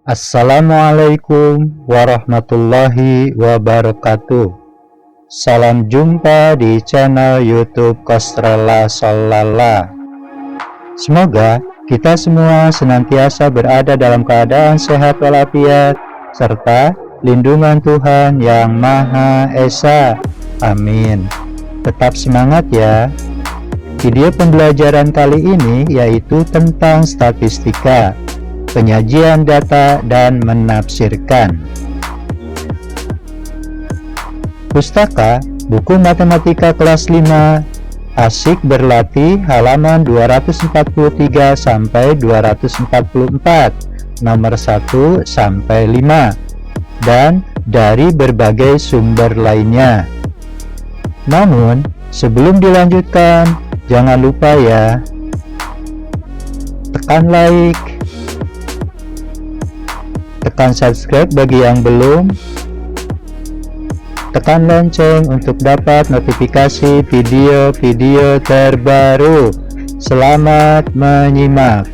Assalamualaikum warahmatullahi wabarakatuh. Salam jumpa di channel YouTube Kostrela Sholala. Semoga kita semua senantiasa berada dalam keadaan sehat walafiat serta lindungan Tuhan Yang Maha Esa. Amin. Tetap semangat ya. Video pembelajaran kali ini yaitu tentang statistika, penyajian data dan menafsirkan. Pustaka buku matematika kelas 5 Asik Berlatih halaman 243 sampai 244, nomor 1 sampai 5, dan dari berbagai sumber lainnya. Namun, sebelum dilanjutkan, jangan lupa ya, tekan like, tekan subscribe bagi yang belum, tekan lonceng untuk dapat notifikasi video-video terbaru. Selamat menyimak.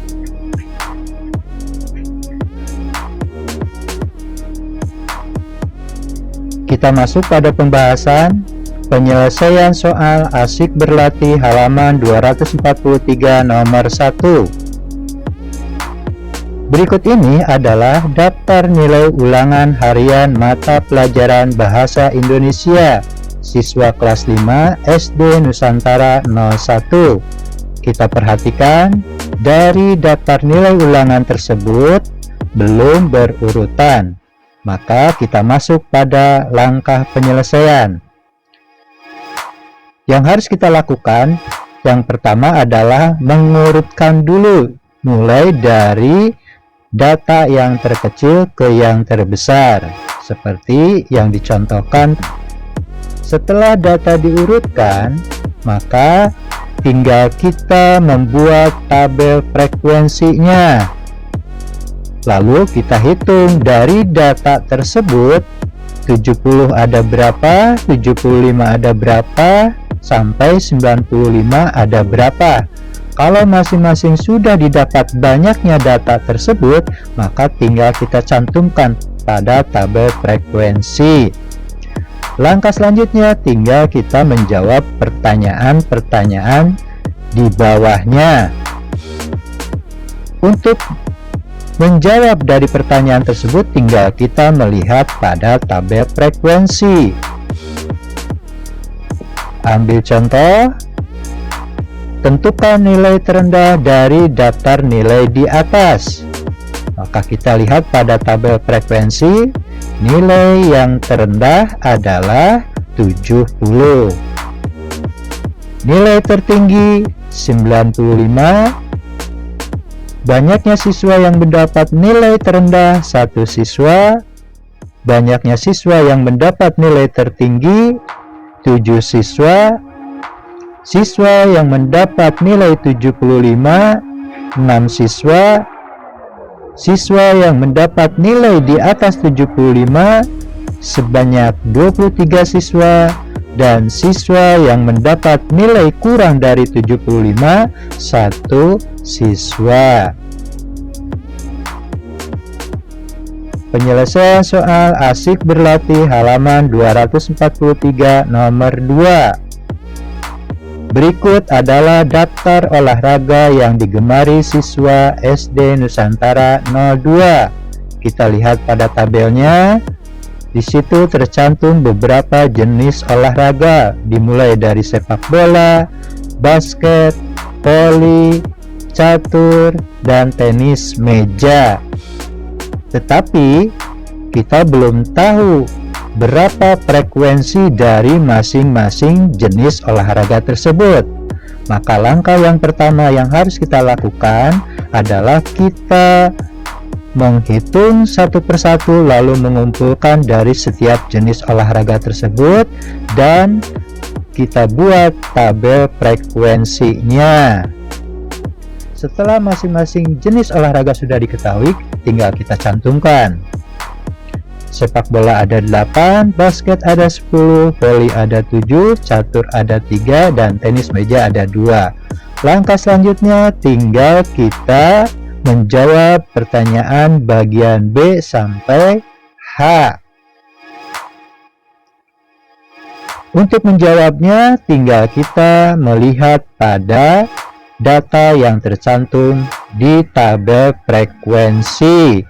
Kita masuk pada pembahasan penyelesaian soal Asik Berlatih halaman 243 nomor 1. Berikut ini adalah daftar nilai ulangan harian mata pelajaran Bahasa Indonesia siswa kelas 5 SD Nusantara 01. Kita perhatikan, dari daftar nilai ulangan tersebut belum berurutan, maka kita masuk pada langkah penyelesaian. Yang harus kita lakukan, yang pertama adalah mengurutkan dulu mulai dari data yang terkecil ke yang terbesar, seperti yang dicontohkan. Setelah data diurutkan, maka tinggal kita membuat tabel frekuensinya. Lalu kita hitung dari data tersebut, 70 ada berapa, 75 ada berapa, sampai 95 ada berapa. Kalau masing-masing sudah didapat banyaknya data tersebut, maka tinggal kita cantumkan pada tabel frekuensi. Langkah selanjutnya tinggal kita menjawab pertanyaan-pertanyaan di bawahnya. Untuk menjawab dari pertanyaan tersebut, tinggal kita melihat pada tabel frekuensi. Ambil contoh. Tentukan nilai terendah dari daftar nilai di atas. Maka kita lihat pada tabel frekuensi, nilai yang terendah adalah 70. Nilai tertinggi 95. Banyaknya siswa yang mendapat nilai terendah 1 siswa. Banyaknya siswa yang mendapat nilai tertinggi 7 siswa. Siswa yang mendapat nilai 75, 6 siswa. Siswa yang mendapat nilai di atas 75 sebanyak 23 siswa, dan siswa yang mendapat nilai kurang dari 75, 1 siswa. Penyelesaian soal Asik Berlatih halaman 243 nomor 2. Berikut adalah daftar olahraga yang digemari siswa SD Nusantara 02. Kita lihat pada tabelnya. Di situ tercantum beberapa jenis olahraga, dimulai dari sepak bola, basket, voli, catur, dan tenis meja. Tetapi kita belum tahu berapa frekuensi dari masing-masing jenis olahraga tersebut. Maka langkah yang pertama yang harus kita lakukan adalah kita menghitung satu persatu, lalu mengumpulkan dari setiap jenis olahraga tersebut, dan kita buat tabel frekuensinya. Setelah masing-masing jenis olahraga sudah diketahui, tinggal kita cantumkan. Sepak bola ada 8, basket ada 10, voli ada 7, catur ada 3, dan tenis meja ada 2. Langkah selanjutnya tinggal kita menjawab pertanyaan bagian B sampai H. Untuk menjawabnya, tinggal kita melihat pada data yang tercantum di tabel frekuensi.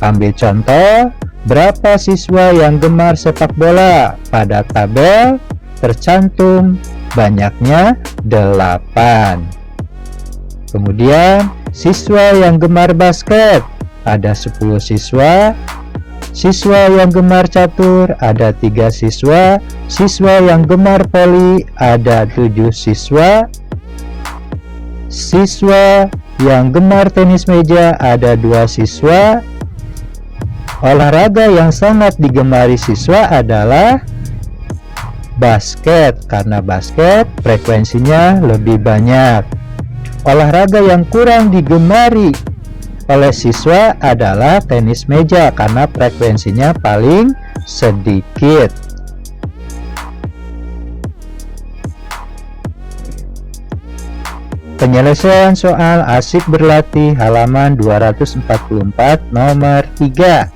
Ambil contoh, berapa siswa yang gemar sepak bola? Pada tabel tercantum banyaknya 8. Kemudian, siswa yang gemar basket, ada 10 siswa. Siswa yang gemar catur, ada 3 siswa. Siswa yang gemar voli, ada 7 siswa. Siswa yang gemar tenis meja, ada 2 siswa. Olahraga yang sangat digemari siswa adalah basket, karena basket frekuensinya lebih banyak. Olahraga yang kurang digemari oleh siswa adalah tenis meja, karena frekuensinya paling sedikit. Penyelesaian soal asyik berlatih halaman 244 nomor 3.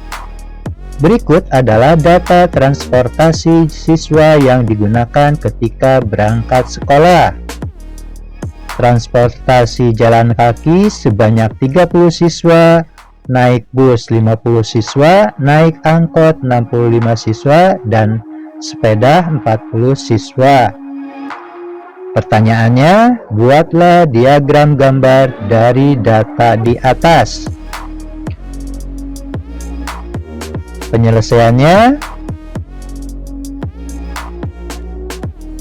Berikut adalah data transportasi siswa yang digunakan ketika berangkat sekolah. Transportasi jalan kaki sebanyak 30 siswa, naik bus 50 siswa, naik angkot 65 siswa, dan sepeda 40 siswa. Pertanyaannya, buatlah diagram gambar dari data di atas. Penyelesaiannya,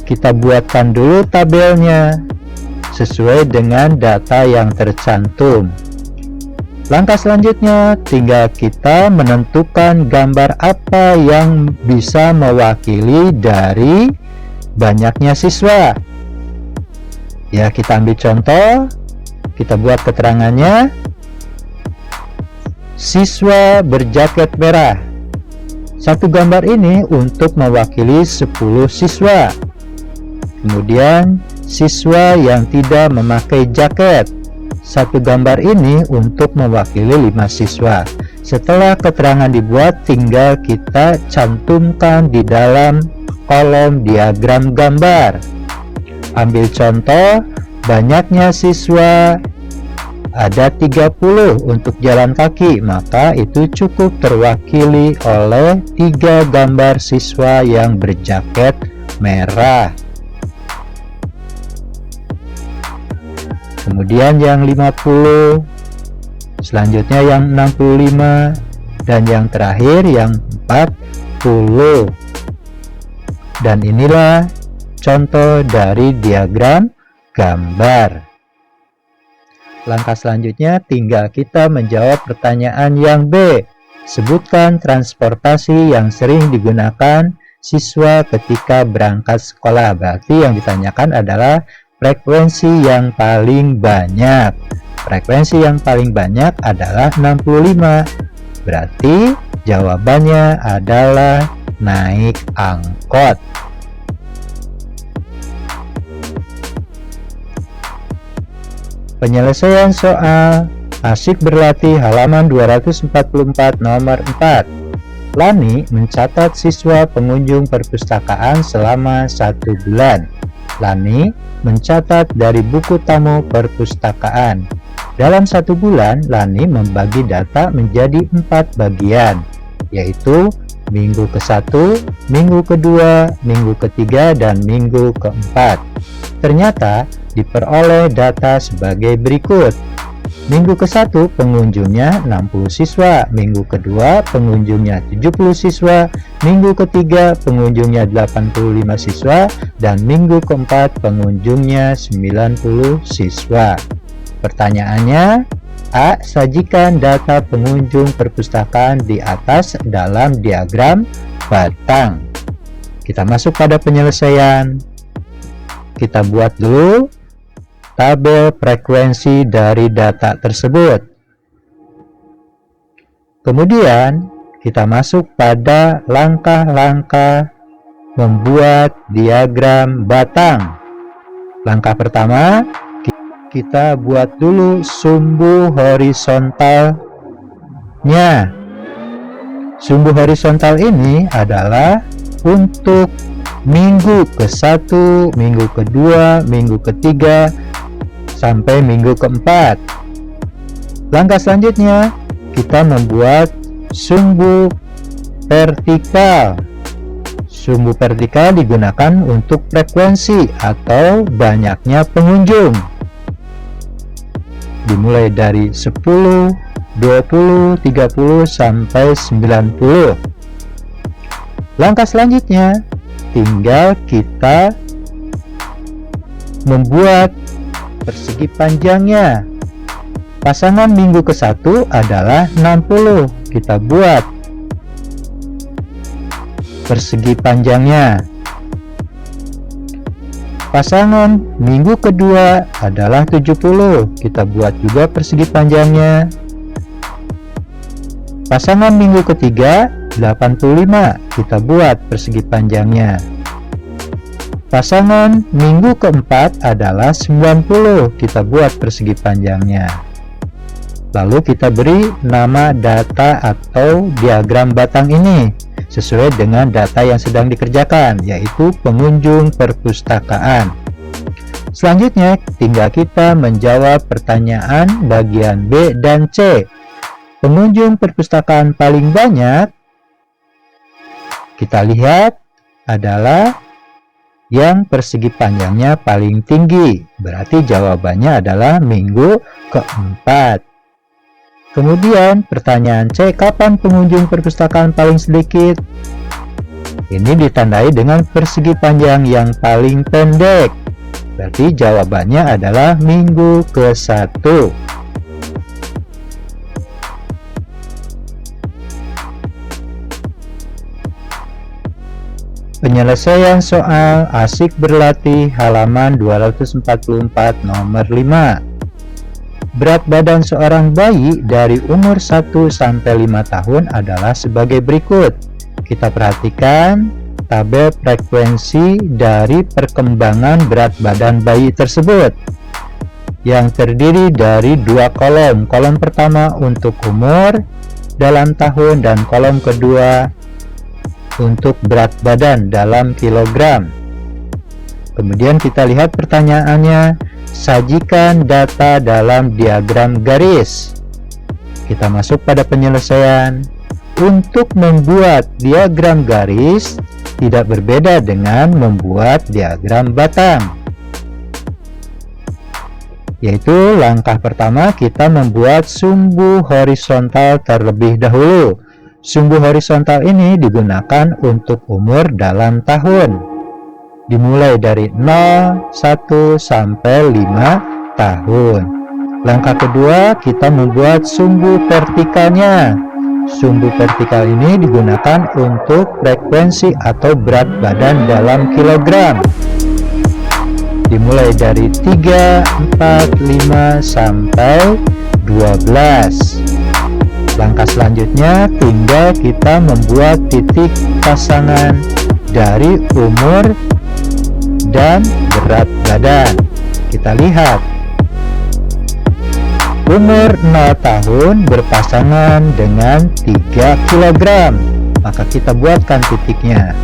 kita buatkan dulu tabelnya sesuai dengan data yang tercantum. Langkah selanjutnya, tinggal kita menentukan gambar apa yang bisa mewakili dari banyaknya siswa. Ya, kita ambil contoh, kita buat keterangannya. Siswa berjaket merah. Satu gambar ini untuk mewakili 10 siswa. Kemudian, siswa yang tidak memakai jaket. Satu gambar ini untuk mewakili 5 siswa. Setelah keterangan dibuat, tinggal kita cantumkan di dalam kolom diagram gambar. Ambil contoh, banyaknya siswa ada 30 untuk jalan kaki, maka itu cukup terwakili oleh 3 gambar siswa yang berjaket merah. Kemudian yang 50, selanjutnya yang 65, dan yang terakhir yang 40. Dan inilah contoh dari diagram gambar. Langkah selanjutnya tinggal kita menjawab pertanyaan yang B. Sebutkan transportasi yang sering digunakan siswa ketika berangkat sekolah. Berarti yang ditanyakan adalah frekuensi yang paling banyak. Frekuensi yang paling banyak adalah 65. Berarti jawabannya adalah naik angkot. Penyelesaian soal asyik berlatih halaman 244 nomor 4. Lani mencatat siswa pengunjung perpustakaan selama 1 bulan. Lani mencatat dari buku tamu perpustakaan. Dalam 1 bulan, Lani membagi data menjadi 4 bagian, yaitu minggu ke-1, minggu ke-2, minggu ke-3, dan minggu ke-4. Ternyata diperoleh data sebagai berikut. Minggu ke-1 pengunjungnya 60 siswa, minggu ke-2 pengunjungnya 70 siswa, minggu ke-3 pengunjungnya 85 siswa, dan minggu ke-4 pengunjungnya 90 siswa. Pertanyaannya, A. Sajikan data pengunjung perpustakaan di atas dalam diagram batang. Kita masuk pada penyelesaian. Kita buat dulu tabel frekuensi dari data tersebut. Kemudian kita masuk pada langkah-langkah membuat diagram batang. Langkah pertama, kita buat dulu sumbu horizontalnya. Sumbu horizontal ini adalah untuk minggu ke-1, minggu ke-2, minggu ke-3, sampai minggu ke-4. Langkah selanjutnya, kita membuat sumbu vertikal. Sumbu vertikal digunakan untuk frekuensi atau banyaknya pengunjung. Dimulai dari 10, 20, 30, sampai 90. Langkah selanjutnya, tinggal kita membuat persegi panjangnya. Pasangan minggu ke-1 adalah 60. Kita buat persegi panjangnya. Pasangan minggu kedua adalah 70. Kita buat juga persegi panjangnya. Pasangan minggu ketiga 85. Kita buat persegi panjangnya. Pasangan minggu keempat adalah 90. Kita buat persegi panjangnya. Lalu kita beri nama data atau diagram batang ini sesuai dengan data yang sedang dikerjakan, yaitu pengunjung perpustakaan. Selanjutnya, tinggal kita menjawab pertanyaan bagian B dan C. Pengunjung perpustakaan paling banyak, kita lihat, adalah yang persegi panjangnya paling tinggi. Berarti jawabannya adalah minggu keempat. Kemudian pertanyaan C, kapan pengunjung perpustakaan paling sedikit? Ini ditandai dengan persegi panjang yang paling pendek. Berarti jawabannya adalah minggu ke-1. Penyelesaian soal asik berlatih halaman 244 nomor 5. Berat badan seorang bayi dari umur 1 sampai 5 tahun adalah sebagai berikut. Kita perhatikan tabel frekuensi dari perkembangan berat badan bayi tersebut yang terdiri dari dua kolom. Kolom pertama untuk umur dalam tahun dan kolom kedua untuk berat badan dalam kilogram. Kemudian kita lihat pertanyaannya, sajikan data dalam diagram garis. Kita masuk pada penyelesaian. Untuk membuat diagram garis tidak berbeda dengan membuat diagram batang. Yaitu langkah pertama kita membuat sumbu horizontal terlebih dahulu. Sumbu horizontal ini digunakan untuk umur dalam tahun. Dimulai dari 0, 1, sampai 5 tahun. Langkah kedua, kita membuat sumbu vertikalnya. Sumbu vertikal ini digunakan untuk frekuensi atau berat badan dalam kilogram. Dimulai dari 3, 4, 5, sampai 12. Langkah selanjutnya, tinggal kita membuat titik pasangan dari umur dan berat badan. Kita lihat, umur 0 tahun berpasangan dengan 3 kg, maka kita buatkan titiknya.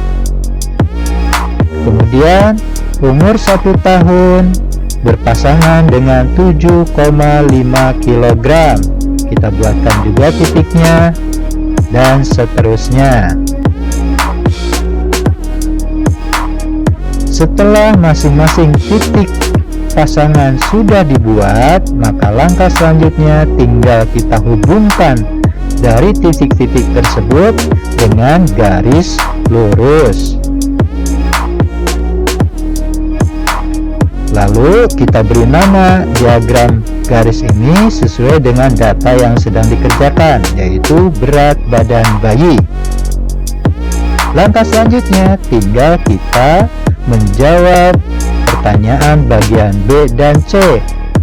Kemudian umur 1 tahun berpasangan dengan 7,5 kg, kita buatkan juga titiknya, dan seterusnya. Setelah masing-masing titik pasangan sudah dibuat, maka langkah selanjutnya tinggal kita hubungkan dari titik-titik tersebut dengan garis lurus. Lalu kita beri nama diagram garis ini sesuai dengan data yang sedang dikerjakan, yaitu berat badan bayi. Langkah selanjutnya tinggal kita menjawab pertanyaan bagian B dan C.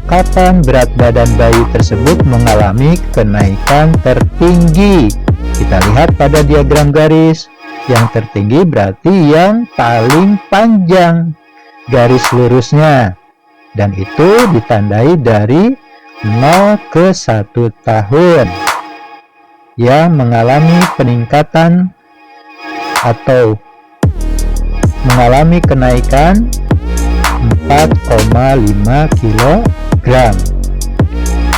Kapan berat badan bayi tersebut mengalami kenaikan tertinggi? Kita lihat pada diagram garis. Yang tertinggi berarti yang paling panjang garis lurusnya. dan itu ditandai dari 0 ke 1 tahun yang mengalami peningkatan atau mengalami kenaikan 4,5 kg.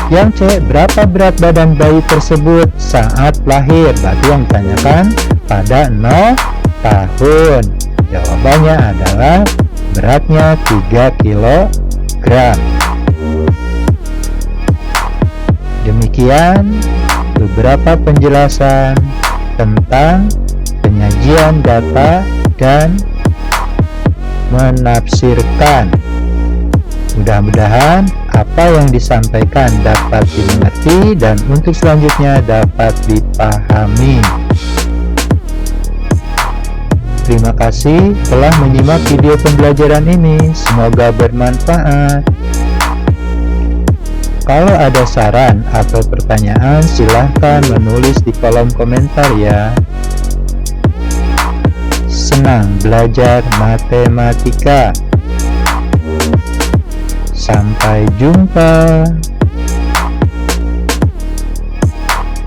Yang C, berapa berat badan bayi tersebut saat lahir? Berarti yang ditanyakan pada 0 tahun. Jawabannya adalah beratnya 3 kg. Demikian beberapa penjelasan tentang penyajian data dan menafsirkan. Mudah-mudahan apa yang disampaikan dapat dimengerti dan untuk selanjutnya dapat dipahami. Terima kasih telah menyimak video pembelajaran ini. Semoga bermanfaat. Kalau ada saran atau pertanyaan, silahkan menulis di kolom komentar ya. Senang belajar matematika. Sampai jumpa.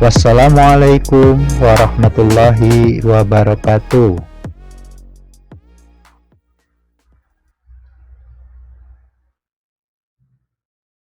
Wassalamualaikum warahmatullahi wabarakatuh.